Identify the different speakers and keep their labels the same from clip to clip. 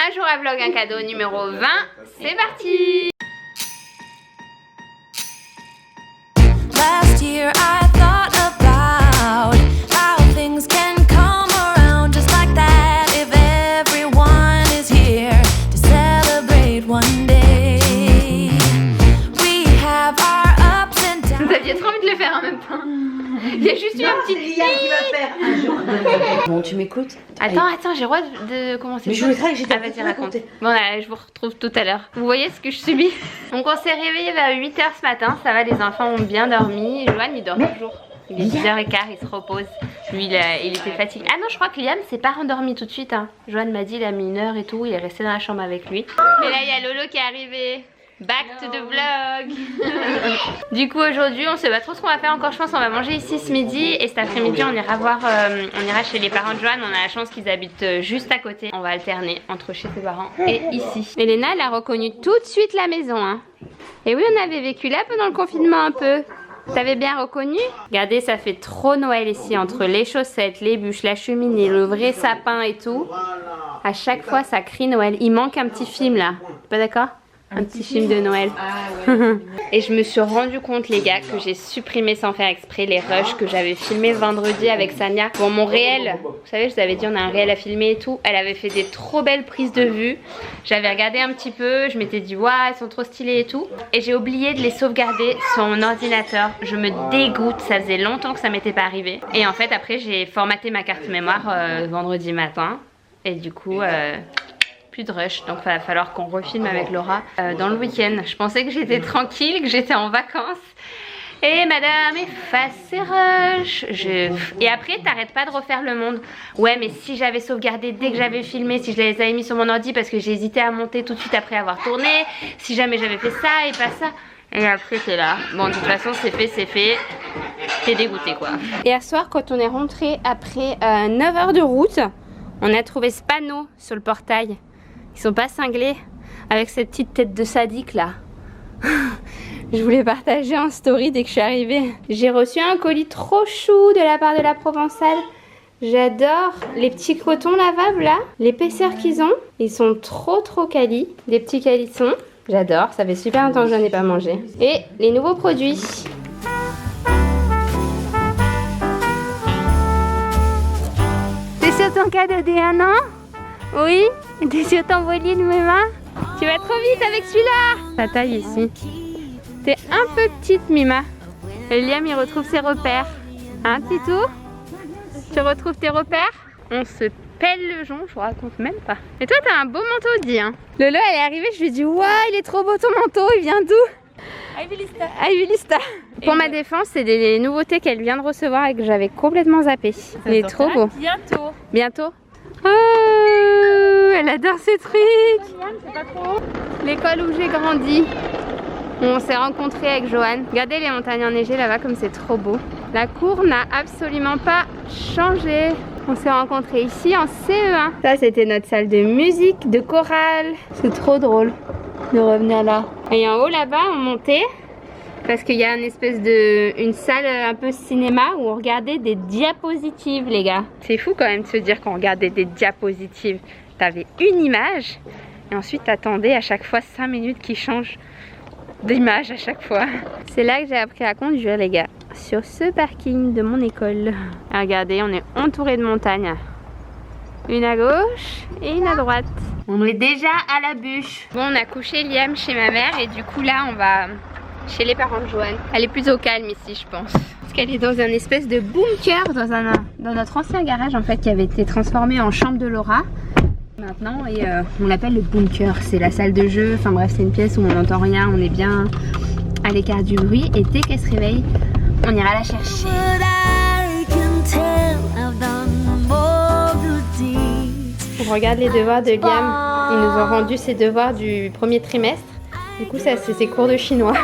Speaker 1: Un jour à vlog, un cadeau numéro 20. C'est parti.
Speaker 2: Last year I thought about how things can come around just like that if everyone is here to celebrate one day. We have our ups and downs.
Speaker 1: Vous aviez trop envie de le faire en même temps. Il y a juste eu un petit
Speaker 3: Liam qui va faire un jour. Bon, tu m'écoutes?
Speaker 1: Attends, j'ai le droit de commencer.
Speaker 3: Mais je voudrais que j'étais
Speaker 1: Ah, vas-y, raconte. Bon, là, je vous retrouve tout à l'heure. Vous voyez ce que je subis? Donc, on s'est réveillé vers 8h ce matin. Ça va, les enfants ont bien dormi. Johan, il dort toujours. Il est 10h15, il se repose. Lui, il était fatigué. Ah non, je crois que Liam s'est pas rendormi tout de suite. Hein. Johan m'a dit, il a mis 1 heure et tout. Il est resté dans la chambre avec lui. Et là, il y a Lolo qui est arrivé. Back to the vlog. Du coup aujourd'hui on sait pas trop ce qu'on va faire encore. Je pense qu'on va manger ici ce midi. Et cet après-midi on ira voir on ira chez les parents de Johan. On a la chance qu'ils habitent juste à côté. On va alterner entre chez ses parents et ici. Elena elle a reconnu tout de suite la maison hein. Et oui on avait vécu là pendant le confinement un peu. T'avais bien reconnu? Regardez, ça fait trop Noël ici, entre les chaussettes, les bûches, la cheminée, le vrai sapin et tout. À chaque fois ça crie Noël. Il manque un petit film là, pas d'accord? Un petit film de Noël. Ah, ouais. Et je me suis rendu compte les gars que j'ai supprimé sans faire exprès les rushs que j'avais filmés vendredi avec Sania. Bon mon réel, vous savez je vous avais dit on a un réel à filmer et tout. Elle avait fait des trop belles prises de vue. J'avais regardé un petit peu, je m'étais dit waouh elles sont trop stylées et tout. Et j'ai oublié de les sauvegarder sur mon ordinateur. Je me dégoûte, ça faisait longtemps que ça m'était pas arrivé. Et en fait après j'ai formaté ma carte mémoire vendredi matin. Et du coup... plus de rush, donc il va falloir qu'on refilme avec Laura dans le week-end. Je pensais que j'étais tranquille, que j'étais en vacances. Et madame efface ses rushs. Et après t'arrêtes pas de refaire le monde. Ouais mais si j'avais sauvegardé dès que j'avais filmé, si je les avais mis sur mon ordi parce que j'ai hésité à monter tout de suite après avoir tourné, si jamais j'avais fait ça et pas ça. Et après c'est là. Bon de toute façon c'est fait. T'es dégoûté quoi. Hier soir quand on est rentré après 9 heures de route, on a trouvé ce panneau sur le portail. Ils sont pas cinglés avec cette petite tête de sadique là. Je voulais partager en story dès que je suis arrivée. J'ai reçu un colis trop chou de la part de la Provençale. J'adore les petits cotons lavables là. L'épaisseur qu'ils ont. Ils sont trop quali. Des petits calissons. J'adore, ça fait super longtemps que je n'en ai pas mangé. Et les nouveaux produits. C'est sur ton cadeau des 1 an? Oui? T'es sur ton voilier de Mima? Tu vas trop vite avec celui-là. Ta taille ici. T'es un peu petite Mima. Et Liam il retrouve ses repères. Hein Titou? Tu retrouves tes repères? On se pèle le jonc, je vous raconte même pas. Et toi t'as un beau manteau Audi hein. Lolo elle est arrivée, je lui ai dit waouh il est trop beau ton manteau, il vient d'où? Ivy Lista. Pour ma défense, c'est des nouveautés qu'elle vient de recevoir et que j'avais complètement zappé. Il est trop beau. Bientôt. Oh, elle adore ces trucs. L'école où j'ai grandi. On s'est rencontrés avec Johan. Regardez les montagnes enneigées là-bas comme c'est trop beau. La cour n'a absolument pas changé. On s'est rencontrés ici en CE1. Ça c'était notre salle de musique, de chorale. C'est trop drôle de revenir là. Et en haut là-bas on montait. Parce qu'il y a une salle un peu cinéma où on regardait des diapositives les gars. C'est fou quand même de se dire qu'on regardait des diapositives. T'avais une image et ensuite t'attendais à chaque fois 5 minutes qui changent d'image à chaque fois. C'est là que j'ai appris à conduire les gars. Sur ce parking de mon école. Et regardez on est entouré de montagnes. Une à gauche et une à droite. On est déjà à la bûche. Bon on a couché Liam chez ma mère et du coup là on va... chez les parents de Johan. Elle est plutôt calme ici je pense. Parce qu'elle est dans un espèce de bunker dans notre ancien garage en fait qui avait été transformé en chambre de Laura. Maintenant et on l'appelle le bunker. C'est la salle de jeu. Enfin bref c'est une pièce où on n'entend rien. On est bien à l'écart du bruit. Et dès qu'elle se réveille on ira la chercher. On regarde les devoirs de Liam. Ils nous ont rendu ses devoirs du premier trimestre. Du coup, ça c'est ses cours de chinois.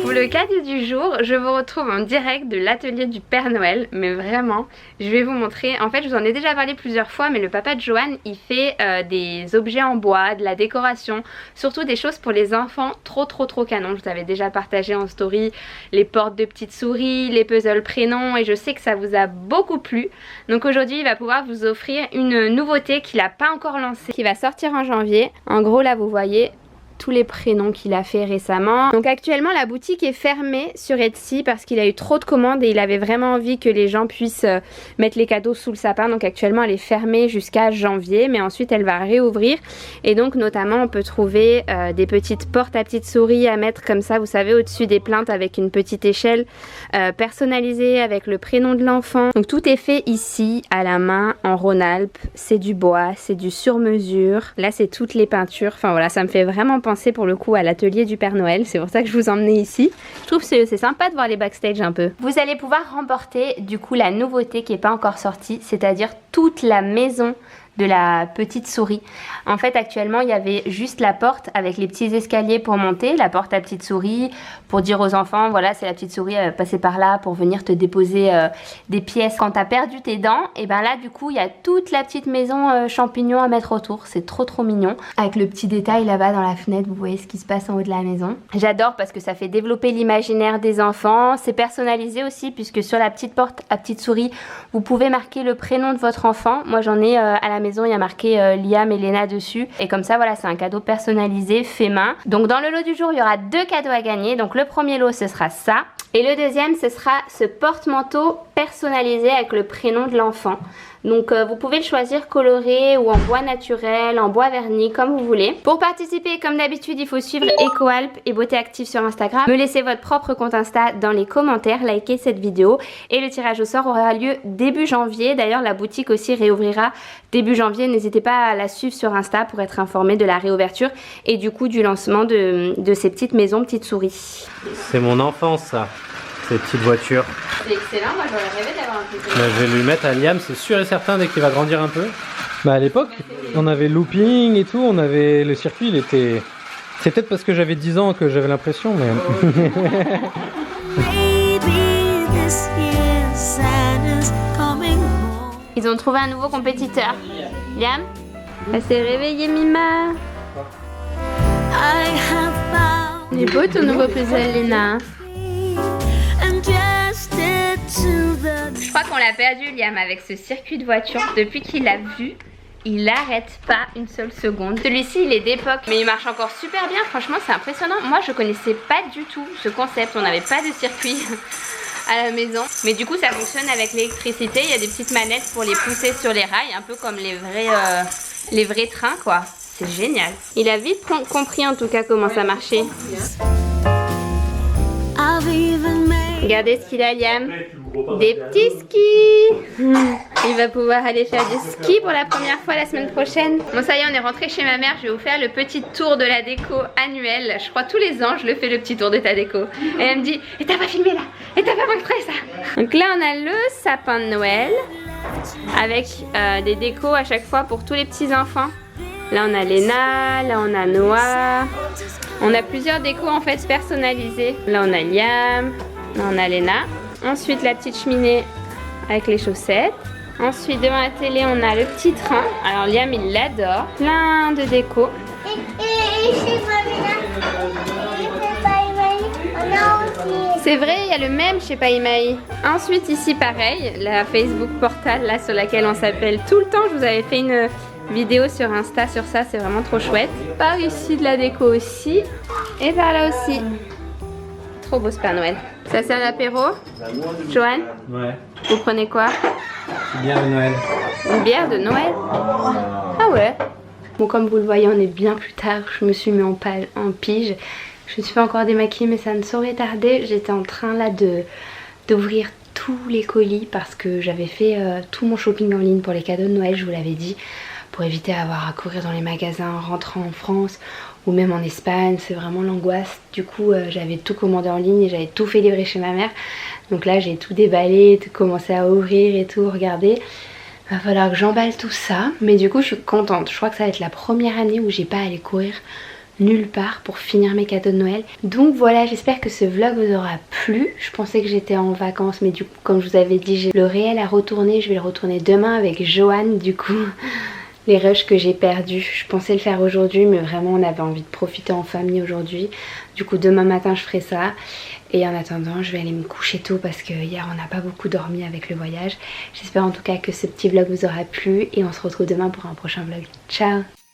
Speaker 1: Vous le cadeau du jour, je vous retrouve en direct de l'atelier du Père Noël, mais vraiment, je vais vous montrer. En fait, je vous en ai déjà parlé plusieurs fois, mais le papa de Joanne, il fait des objets en bois, de la décoration, surtout des choses pour les enfants trop canon. Je vous avais déjà partagé en story les portes de petites souris, les puzzles prénoms, et je sais que ça vous a beaucoup plu. Donc aujourd'hui, il va pouvoir vous offrir une nouveauté qu'il n'a pas encore lancée, qui va sortir en janvier. En gros, là, vous voyez tous les prénoms qu'il a fait récemment. Donc actuellement la boutique est fermée sur Etsy parce qu'il a eu trop de commandes et il avait vraiment envie que les gens puissent mettre les cadeaux sous le sapin. Donc actuellement elle est fermée jusqu'à janvier, mais ensuite elle va réouvrir. Et donc notamment on peut trouver des petites portes à petites souris à mettre comme ça, vous savez, au-dessus des plaintes avec une petite échelle personnalisée avec le prénom de l'enfant. Donc tout est fait ici à la main en Rhône-Alpes. C'est du bois, c'est du sur-mesure. Là c'est toutes les peintures. Enfin voilà, ça me fait vraiment penser pour le coup à l'atelier du Père Noël, c'est pour ça que je vous emmenais ici. Je trouve que c'est sympa de voir les backstage un peu. Vous allez pouvoir remporter du coup la nouveauté qui n'est pas encore sortie, c'est-à-dire toute la maison de la petite souris. En fait actuellement il y avait juste la porte avec les petits escaliers pour monter, la porte à petite souris pour dire aux enfants voilà c'est la petite souris, elle va passer par là pour venir te déposer des pièces quand t'as perdu tes dents. Et ben là du coup il y a toute la petite maison champignon à mettre autour, c'est trop mignon, avec le petit détail là-bas dans la fenêtre, vous voyez ce qui se passe en haut de la maison. J'adore parce que ça fait développer l'imaginaire des enfants, c'est personnalisé aussi puisque sur la petite porte à petite souris vous pouvez marquer le prénom de votre enfant. Moi j'en ai à la maison, il y a marqué Liam et Léna dessus, et comme ça voilà c'est un cadeau personnalisé fait main. Donc dans le lot du jour il y aura 2 cadeaux à gagner. Donc le premier lot ce sera ça, et le deuxième ce sera ce porte-manteau personnalisé avec le prénom de l'enfant. Donc vous pouvez le choisir coloré ou en bois naturel, en bois verni, comme vous voulez. Pour participer, comme d'habitude, il faut suivre EcoAlp et Beauté Active sur Instagram. Me laissez votre propre compte Insta dans les commentaires, likez cette vidéo. Et le tirage au sort aura lieu début janvier. D'ailleurs, la boutique aussi réouvrira début janvier. N'hésitez pas à la suivre sur Insta pour être informé de la réouverture et du coup du lancement de ces petites maisons, petites souris.
Speaker 4: C'est mon enfance ça. Ces petites voitures.
Speaker 1: C'est excellent, moi j'aurais rêvé d'avoir un petit peu.
Speaker 4: Je vais lui mettre à Liam, c'est sûr et certain, dès qu'il va grandir un peu. Bah à l'époque, on avait le looping et tout, on avait le circuit, il était... C'est peut-être parce que j'avais 10 ans que j'avais l'impression, mais...
Speaker 1: Ils ont trouvé un nouveau compétiteur. Liam, elle s'est réveillée, Mima. Il est beau ton nouveau puzzle, Léna. Je crois qu'on l'a perdu, Liam, avec ce circuit de voiture. Depuis qu'il l'a vu, il n'arrête pas une seule seconde. Celui-ci, il est d'époque, mais il marche encore super bien. Franchement, c'est impressionnant. Moi, je connaissais pas du tout ce concept. On n'avait pas de circuit à la maison. Mais du coup, ça fonctionne avec l'électricité. Il y a des petites manettes pour les pousser sur les rails, un peu comme les vrais trains, quoi. C'est génial. Il a vite compris, en tout cas, comment ça marchait. Regardez ce qu'il a, Liam. Des petits skis. Il va pouvoir aller faire du ski pour la première fois la semaine prochaine. Bon ça y est, on est rentré chez ma mère. Je vais vous faire le petit tour de la déco annuelle. Je crois tous les ans je le fais, le petit tour de ta déco. Et elle me dit, et t'as pas filmé là? Et t'as pas montré ça? Donc là on a le sapin de Noël avec des décos à chaque fois pour tous les petits enfants. Là on a Léna, là on a Noah. On a plusieurs décos en fait personnalisés. Là on a Liam, là on a Léna. Ensuite la petite cheminée avec les chaussettes. Ensuite devant la télé on a le petit train. Alors Liam il l'adore. Plein de déco. C'est vrai, il y a le même chez Païmaï. Ensuite ici pareil, la Facebook Portal là sur laquelle on s'appelle tout le temps. Je vous avais fait une vidéo sur Insta sur ça, c'est vraiment trop chouette. Par ici de la déco aussi. Et par là aussi. Trop beau ce Père Noël. Ça c'est un apéro. Joanne,
Speaker 4: Ouais.
Speaker 1: vous prenez quoi?
Speaker 4: C'est bien le Noël.
Speaker 1: Une bière de Noël? Ah ouais. Bon comme vous le voyez on est bien plus tard. Je me suis mis en pige. Je me suis fait encore démaquiller mais ça ne saurait tarder. J'étais en train là d'ouvrir tous les colis parce que j'avais fait tout mon shopping en ligne pour les cadeaux de Noël, je vous l'avais dit, pour éviter d'avoir à courir dans les magasins en rentrant en France ou même en Espagne. C'est vraiment l'angoisse. Du coup j'avais tout commandé en ligne et j'avais tout fait livrer chez ma mère. Donc là j'ai tout déballé, tout commencé à ouvrir et tout, regardez. Va falloir que j'emballe tout ça, mais du coup je suis contente. Je crois que ça va être la première année où j'ai pas à aller courir nulle part pour finir mes cadeaux de Noël. Donc voilà, j'espère que ce vlog vous aura plu. Je pensais que j'étais en vacances, mais du coup comme je vous avais dit, j'ai le réel à retourner. Je vais le retourner demain avec Joanne. Du coup les rushs que j'ai perdus, je pensais le faire aujourd'hui, mais vraiment on avait envie de profiter en famille aujourd'hui. Du coup demain matin je ferai ça. Et en attendant je vais aller me coucher tôt parce que hier on n'a pas beaucoup dormi avec le voyage. J'espère en tout cas que ce petit vlog vous aura plu et on se retrouve demain pour un prochain vlog. Ciao!